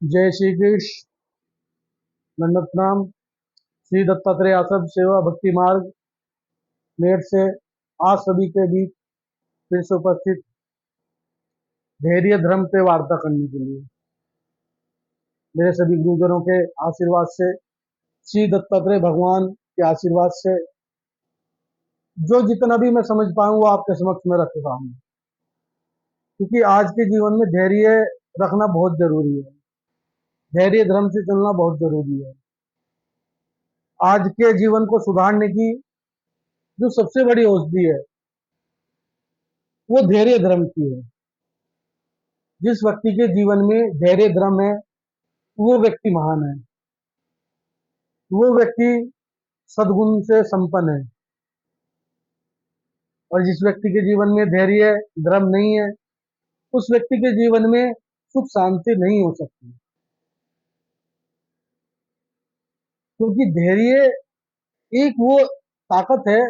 जय श्री कृष्ण। दंडवत प्रणाम। श्री दत्तात्रेय आश्रम सेवा भक्ति मार्ग मेर से आज सभी के बीच फिर से उपस्थित धैर्य धर्म पे वार्ता करने के लिए मेरे सभी गुरुजनों के आशीर्वाद से, श्री दत्तात्रेय भगवान के आशीर्वाद से जो जितना भी मैं समझ पाऊँ वो आपके समक्ष में रख रहा हूँ, क्योंकि आज के जीवन में धैर्य रखना बहुत जरूरी है। धैर्य धर्म से चलना बहुत जरूरी है। आज के जीवन को सुधारने की जो सबसे बड़ी औषधि है वो धैर्य धर्म की है। जिस व्यक्ति के जीवन में धैर्य धर्म है वो व्यक्ति महान है, वो व्यक्ति सद्गुण से संपन्न है। और जिस व्यक्ति के जीवन में धैर्य धर्म नहीं है उस व्यक्ति के जीवन में सुख शांति नहीं हो सकती, क्योंकि धैर्य एक वो ताकत है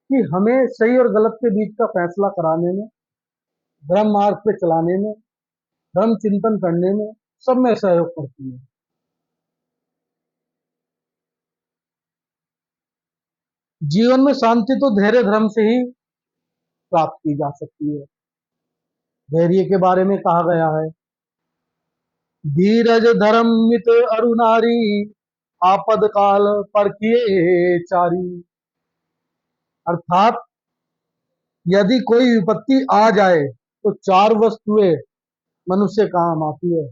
कि हमें सही और गलत के बीच का फैसला कराने में, धर्म मार्ग पे चलाने में, धर्म चिंतन करने में सब में सहयोग करती है। जीवन में शांति तो धैर्य धर्म से ही प्राप्त की जा सकती है। धैर्य के बारे में कहा गया है, धीरज धर्म मित अरु नारी, आपद काल पर किए चारी। अर्थात यदि कोई विपत्ति आ जाए तो चार वस्तुएं मनुष्य काम आती है,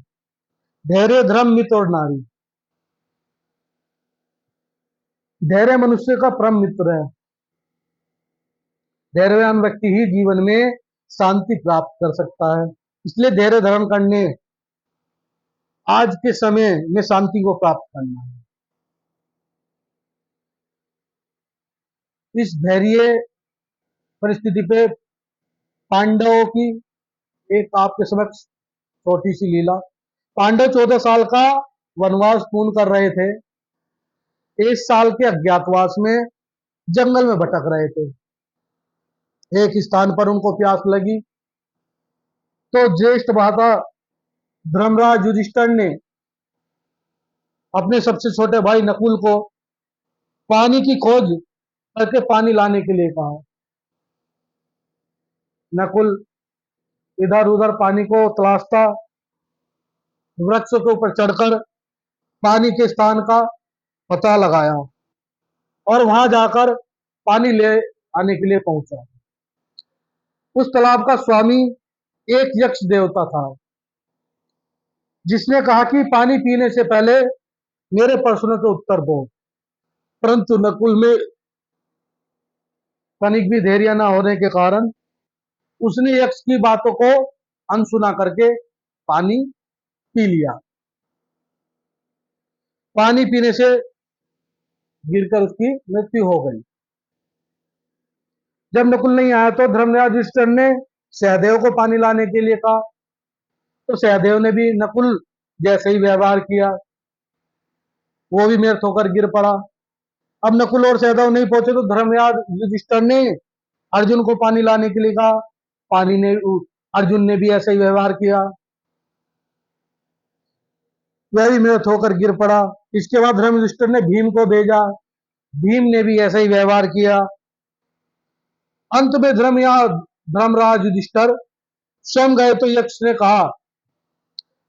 धैर्य धर्म मित और नारी। धैर्य मनुष्य का परम मित्र है। धैर्यवान व्यक्ति ही जीवन में शांति प्राप्त कर सकता है। इसलिए धैर्य धारण करने आज के समय में शांति को प्राप्त करना है। इस धैर्य परिस्थिति पे पांडवों की एक आपके समक्ष छोटी सी लीला। पांडव 14 साल का वनवास पूर्ण कर रहे थे। 1 साल के अज्ञातवास में जंगल में भटक रहे थे। एक स्थान पर उनको प्यास लगी तो ज्येष्ठ भ्राता धर्मराज युधिष्ठिर ने अपने सबसे छोटे भाई नकुल को पानी की खोज करके पानी लाने के लिए कहा। नकुल इधर उधर पानी को तलाशता, वृक्ष के ऊपर चढ़कर पानी के स्थान का पता लगाया और वहां जाकर पानी ले आने के लिए पहुंचा। उस तालाब का स्वामी एक यक्ष देवता था, जिसने कहा कि पानी पीने से पहले मेरे प्रश्नों के उत्तर दो। परंतु नकुल में तनिक भी धैर्य न होने के कारण उसने यक्ष की बातों को अनसुना करके पानी पी लिया। पानी पीने से गिरकर उसकी मृत्यु हो गई। जब नकुल नहीं आया तो धर्मराज युधिष्ठिर ने सहदेव को पानी लाने के लिए कहा, तो सहदेव ने भी नकुल जैसे ही व्यवहार किया, वो भी व्यर्थ होकर गिर पड़ा। अब नकुल और सहदेव नहीं पहुंचे तो धर्मराज युधिष्ठिर ने अर्जुन को पानी लाने के लिए कहा। पानी ने अर्जुन ने भी ऐसा ही व्यवहार किया, वह भी व्यर्थ होकर गिर पड़ा। इसके बाद धर्म युधिष्ठिर ने भीम को भेजा, भीम ने भी ऐसा ही व्यवहार किया। अंत में धर्मराज युधिष्ठिर स्वयं गए तो यक्ष ने कहा,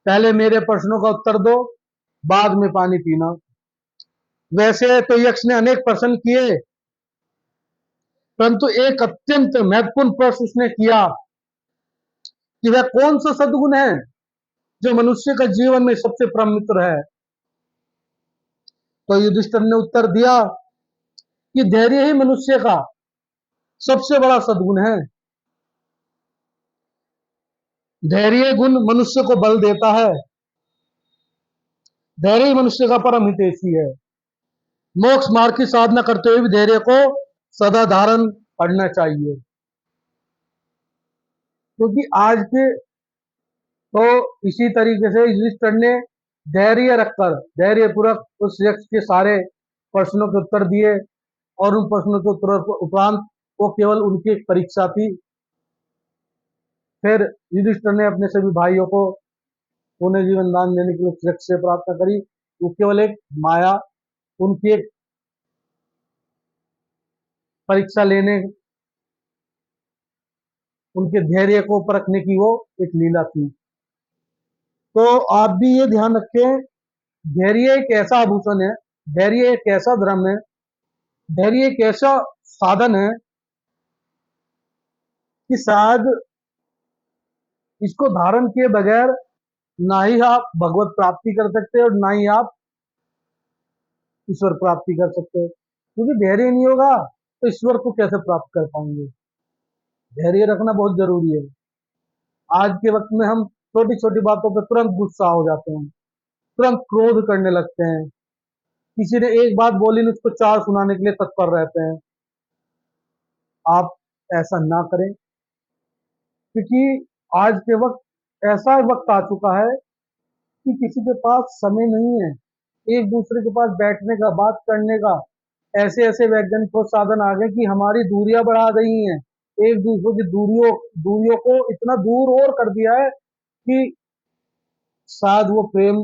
पहले मेरे प्रश्नों का उत्तर दो, बाद में पानी पीना। वैसे तो यक्ष ने अनेक प्रश्न किए, परंतु एक अत्यंत महत्वपूर्ण प्रश्न उसने किया कि वह कौन सा सद्गुण है जो मनुष्य का जीवन में सबसे परम मित्र है। तो युधिष्ठिर ने उत्तर दिया कि धैर्य ही मनुष्य का सबसे बड़ा सद्गुण है। धैर्य गुण मनुष्य को बल देता है। धैर्य ही मनुष्य का परम हितैषी है। मोक्ष मार्ग की साधना करते हुए भी धैर्य को सदा धारण करना चाहिए, क्योंकि आज के तो इसी तरीके से युधिष्ठिर ने धैर्य रखकर धैर्य पूर्वक उस यक्ष के सारे प्रश्नों के उत्तर दिए, और उन प्रश्नों के उत्तर उपरांत वो केवल उनकी एक परीक्षा थी। फिर युधिष्ठिर ने अपने सभी भाइयों को उन्हें जीवन दान देने के लिए यक्ष से प्रार्थना करी। वो केवल एक माया, उनकी एक परीक्षा लेने, उनके धैर्य को परखने की वो एक लीला थी। तो आप भी ये ध्यान रखें, धैर्य एक ऐसा आभूषण है, धैर्य एक ऐसा धर्म है, धैर्य एक ऐसा साधन है कि शायद इसको धारण किए बगैर ना ही आप भगवत प्राप्ति कर सकते और ना ही आप ईश्वर प्राप्ति कर सकते हो। क्योंकि धैर्य नहीं होगा तो ईश्वर को कैसे प्राप्त कर पाएंगे। धैर्य रखना बहुत जरूरी है। आज के वक्त में हम छोटी छोटी बातों पर तुरंत गुस्सा हो जाते हैं, तुरंत क्रोध करने लगते हैं, किसी ने एक बात बोली उसको चार सुनाने के लिए तत्पर रहते हैं। आप ऐसा ना करें, क्योंकि आज के वक्त ऐसा वक्त आ चुका है कि किसी के पास समय नहीं है एक दूसरे के पास बैठने का, बात करने का। ऐसे ऐसे वैज्ञानिक साधन आ गए कि हमारी दूरियां बढ़ा रही हैं, एक दूसरे की दूरियों को इतना दूर और कर दिया है कि शायद वो प्रेम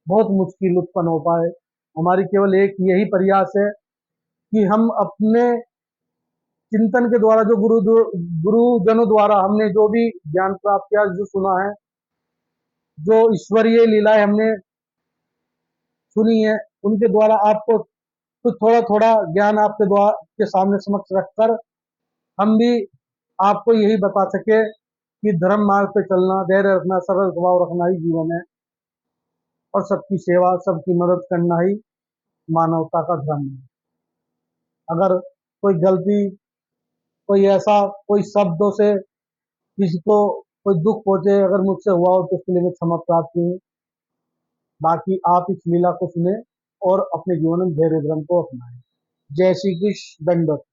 बहुत मुश्किल उत्पन्न हो पाए। हमारी केवल एक यही प्रयास है कि हम अपने चिंतन के द्वारा, जो गुरुजनों द्वारा हमने जो भी ज्ञान प्राप्त किया, जो सुना है, जो ईश्वरीय लीलाएं हमने सुनी है, उनके द्वारा आपको कुछ थोड़ा थोड़ा ज्ञान आपके द्वारा के सामने समक्ष रखकर हम भी आपको यही बता सके कि धर्म मार्ग पे चलना, धैर्य रखना, सरल स्वभाव रखना ही जीवन है और सबकी सेवा, सबकी मदद करना ही मानवता का धर्म है। अगर कोई गलती, कोई ऐसा, कोई शब्दों से किसी को कोई दुख पहुंचे अगर मुझसे हुआ हो तो उसके लिए मैं क्षमा प्रार्थी हूँ। बाकी आप इस लीला को सुने और अपने जीवन में धैर्य धर्म को अपनाएं। जय श्री कृष्ण। दंडवत।